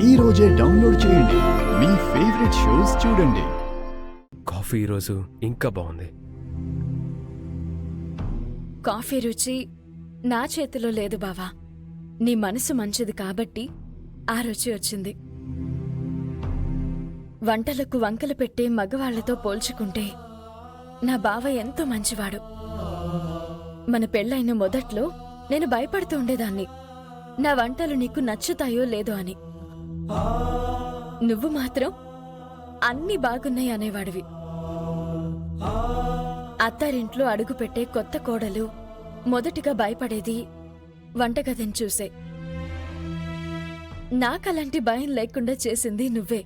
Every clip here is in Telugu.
ఈ రోజే డౌన్లోడ్ చేయండి, మీ ఫేవరెట్ షోస్ చూడండి. కాఫీ ఈరోజు ఇంకా బాగుంది. కాఫీ రుచి నా చేతిలో లేదు బావా. నీ మనసు మంచిది కాబట్టి ఆ రుచి వచ్చింది. వంటలకు వంకలు పెట్టే మగవాళ్లతో పోల్చుకుంటే నా బావ ఎంతో మంచివాడు. మన పెళ్ళైన మొదట్లో నేను భయపడుతూ ఉండేదాన్ని, నా వంటలు నీకు నచ్చుతాయో లేదో అని. నువ్వు మాత్రం అన్నీ బాగున్నాయి అనేవాడివి. అత్తారింట్లో అడుగుపెట్టే కొత్త కోడలు మొదటిగా భయపడేది వంటగదిని చూసే. నాకలాంటి భయం లేకుండా చేసింది నువ్వే.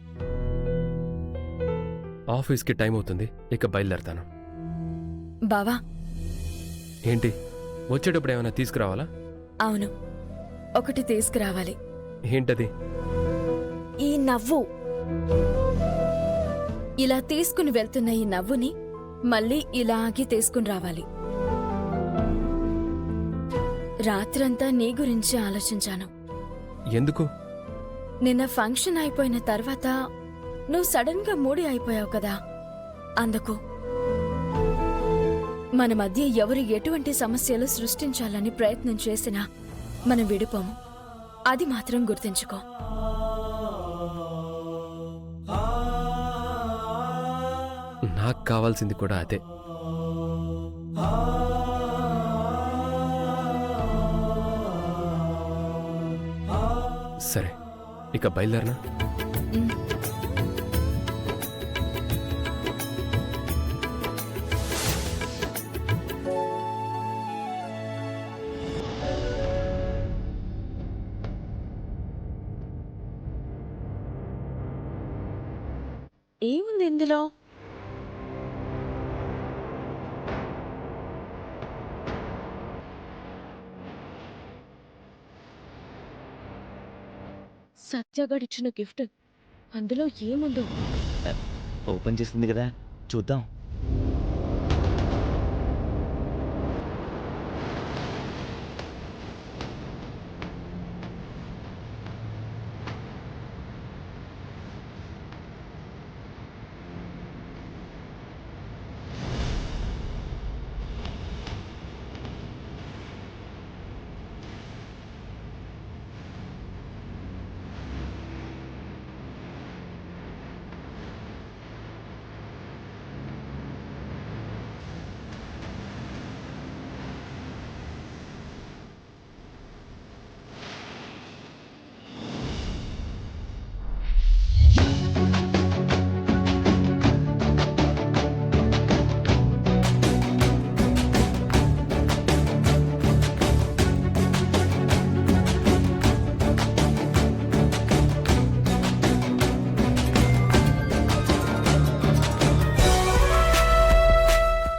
ఆఫీస్కి టైం అవుతుంది, ఇక బయలుదేరతాను. బావా, ఏంటి వచ్చేటప్పుడు ఏమైనా తీసుకురావాలా? అవును, ఒకటి తీసుకురావాలి. ఏంటది? ఈ నవ్వు. ఇలా తీసుకుని వెళ్తున్న ఈ నవ్వుని మళ్ళీ ఇలాగే తీసుకుని రావాలి. రాత్రంతా నీ గురించి ఆలోచించాను. ఎందుకు? నిన్న ఫంక్షన్ అయిపోయిన తర్వాత నువ్వు సడన్ గా మూడి అయిపోయావు కదా, అందుకు. మన మధ్య ఎవరు ఎటువంటి సమస్యలు సృష్టించాలని ప్రయత్నం చేసినా మనం విడిపోము. అది మాత్రం గుర్తుంచుకో. నాకు కావాల్సింది కూడా అదే. సరే, ఇక బయలుదేరనా? ఏముంది ఇందులో? సత్యగాడిచ్చిన గిఫ్ట్, అందులో ఏముందో? ఓపెన్ చేసింది కదా, చూద్దాం.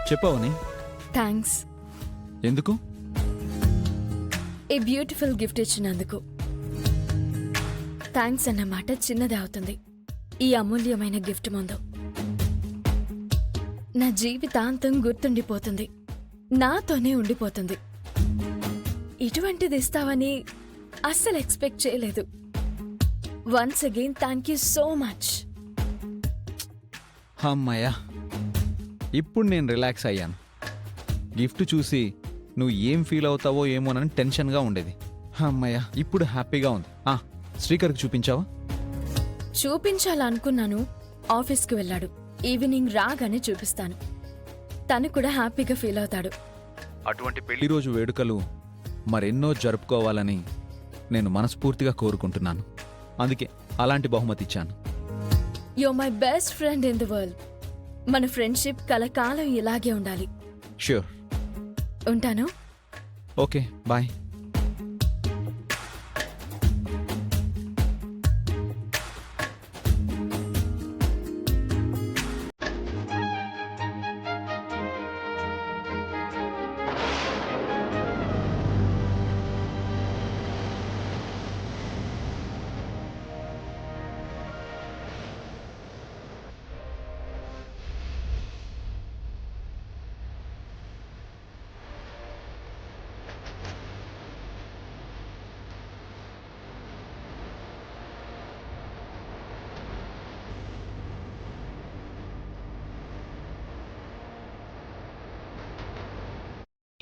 చెప్పవని? థ్యాంక్స్. ఎందుకు? ఏ బ్యూటిఫుల్ గిఫ్ట్ ఇచ్చినందుకు. థ్యాంక్స్ అన్నమాట చిన్నదే అవుతుంది ఈ అమూల్యమైన గిఫ్ట్ ముందు. నా జీవితాంతం గుర్తుండిపోతుంది, నాతోనే ఉండిపోతుంది. ఇటువంటిది ఇస్తావని అస్సలు ఎక్స్పెక్ట్ చేయలేదు. Once again thank you so much. అమ్మయ్యా, ఇప్పుడు నేను రిలాక్స్ అయ్యాను. గిఫ్ట్ చూసి నువ్వు ఏం ఫీల్ అవుతావో ఏమోనని టెన్షన్గా ఉండేది. అమ్మయ్యా, ఇప్పుడు హ్యాపీగా ఉంది. శ్రీకర్కి చూపించావా? చూపించాలనుకున్నాను, ఆఫీస్కి వెళ్ళాడు. ఈవినింగ్ రాగానే చూపిస్తాను, తను కూడా హ్యాపీగా ఫీల్ అవుతాడు. అటువంటి పెళ్లి రోజు వేడుకలు మరెన్నో జరుపుకోవాలని నేను మనస్ఫూర్తిగా కోరుకుంటున్నాను. అందుకే అలాంటి బహుమతి ఇచ్చాను. You my best friend in the world. మన ఫ్రెండ్షిప్ కలకాలం ఇలాగే ఉండాలి. ష్యూర్. ఉంటాను. Okay, bye.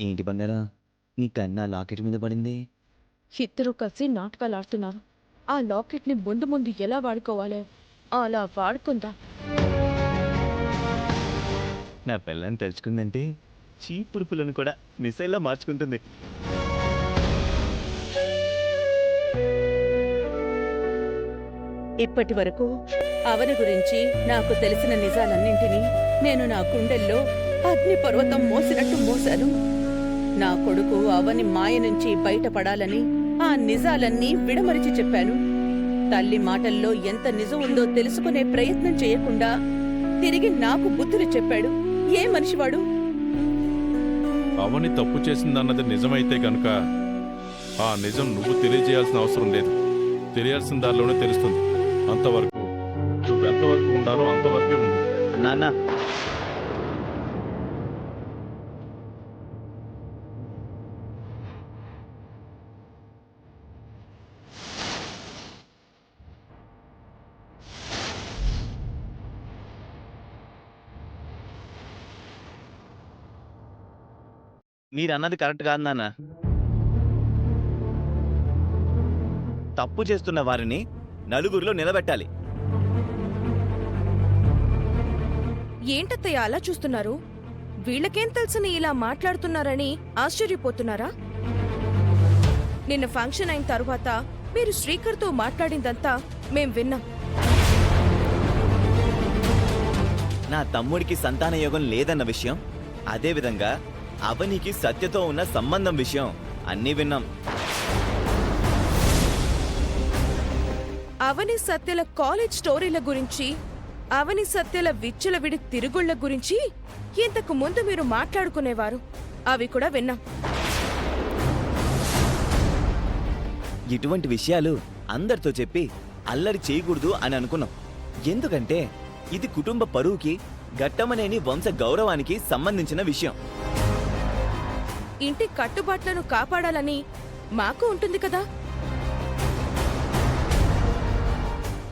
ఏంటి బంగారం నీ కన్నా లాకెట్ మీద పడింది? ఇద్దరు కలిసి నాటకాలు ఆడుతున్నారు. ఆ లాకెట్ని ముందు ముందు ఎలా వాడుకోవాలి అలా వాడుకుందా. నా పిల్లని తెలుసుకుందంటే చీపురు పుల్లను కూడా మిసైల్లా మార్చుకుంటుంది. ఇప్పటి వరకు అవని గురించి నాకు తెలిసిన నిజాలన్నింటినీ నేను నా గుండెల్లో అగ్ని పర్వతం మోసినట్టు మోశాను. నా కొడుకు అవని మాయ నుంచి బయటపడాలని ఆ నిజాలన్నీ విడమరిచి చెప్పాను. తల్లి మాటల్లో ఎంత నిజం ఉందో తెలుసుకునే ప్రయత్నం చేయకుండా తిరిగి నాకు బుద్ధులు చెప్పాడు. ఏ మనిషివాడు? అవని తప్పు చేసిందన్నది నిజమైతే గనుక ఆ నిజం నువ్వు తెలియజేయాల్సిన అవసరం లేదు. తెలియాల్సిన దారిలోనే తెలుస్తుంది. అంతవరకు నువ్వెంతవరకు ఉండాలో అంతవరకే ఉండు. నాన్న మీరన్నది కరెక్ట్ కాదు నాన్న. తప్పు చేస్తున్న వారిని నలుగురిలో నిలబెట్టాలి. ఏంటత్తయ్య అలా చూస్తున్నారు? వీళ్ళకేం తెలుసని ఇలా మాట్లాడుతున్నారని ఆశ్చర్యపోతున్నారా? నిన్న ఫంక్షన్ అయిన తరువాత మీరు శ్రీకర్తో మాట్లాడిందంతా మేం విన్నాం. నా తమ్ముడికి సంతాన యోగం లేదన్న విషయం, అదేవిధంగా అవనికి సత్యతో ఉన్న సంబంధం విషయం అన్నీ విన్నాం. అవని సత్యల కాలేజ్ స్టోరీల గురించి, అవని సత్యల విచ్చలవిడి తిరుగుళ్ల గురించి ఇంతకు ముందు మీరు మాట్లాడుకునేవారు. అవి కూడా విన్నాం. ఇటువంటి విషయాలు అందరితో చెప్పి అల్లరి చేయకూడదు అని అనుకున్నాం. ఎందుకంటే ఇది కుటుంబ పరువుకి, గట్టమనేని వంశ గౌరవానికి సంబంధించిన విషయం. ఇంటి కట్టుబాట్లను కాపాడాలని మాకు ఉంటుంది కదా.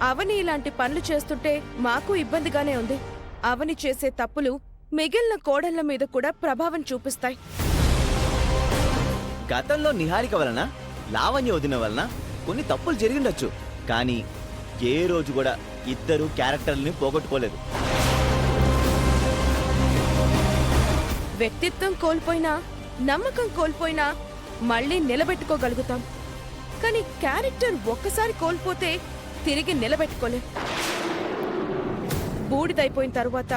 అవని ఇలాంటి పనులు చేస్తుంటే మాకు ఇబ్బందిగానే ఉంది. అవని చేసే తప్పులు మిగిలిన కోడళ్ల మీద కూడా ప్రభావం చూపిస్తాయి. గతంలో నిహారిక వలన, లావణ్య వదిన వలన కొన్ని తప్పులు జరిగిండొచ్చు, కానీ ఏ రోజు కూడా ఇద్దరు క్యారెక్టర్ని పోగొట్టుకోలేదు. వ్యక్తిత్వం కోల్పోయినా, నమ్మకం కోల్పోయినా మళ్ళీ నిలబెట్టుకోగలుగుతాం. కానీ క్యారెక్టర్ ఒక్కసారి కోల్పోతే తిరిగి నిలబెట్టుకోలేం. బూడిదైపోయిన తరువాత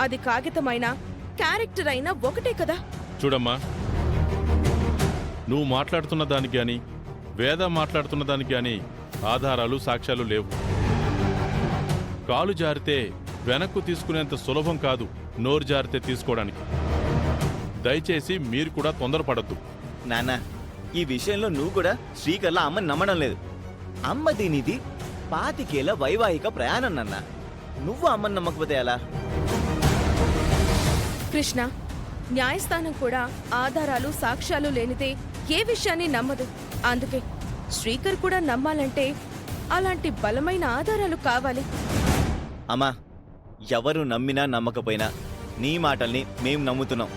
అది కాగితమైనా క్యారెక్టర్ అయినా ఒకటే కదా. చూడమ్మా, నువ్వు మాట్లాడుతున్న దానికి గాని, వేద మాట్లాడుతున్న దానికి గాని ఆధారాలు, సాక్ష్యాలు లేవు. కాలు జారితే వెనక్కు తీసుకునేంత సులభం కాదు నోరు జారితే తీసుకోవడానికి. దయచేసి మీరు కూడా తొందరపడద్దు. నాన్న, ఈ విషయంలో నువ్వు కూడా శ్రీకర్ల అమ్మని నమ్మడం లేదు. అమ్మ దీనిది 25 ఏళ్ల వైవాహిక ప్రయాణం నాన్న. నువ్వు అమ్మని నమ్మకపోతే ఎలా? కృష్ణ, న్యాయస్థానం కూడా ఆధారాలు, సాక్ష్యాలు లేనిదే ఏ విషయాన్ని నమ్మదు. అందుకే శ్రీకర్ కూడా నమ్మాలంటే అలాంటి బలమైన ఆధారాలు కావాలి. అమ్మా, ఎవరు నమ్మినా నమ్మకపోయినా నీ మాటల్ని మేం నమ్ముతున్నాం.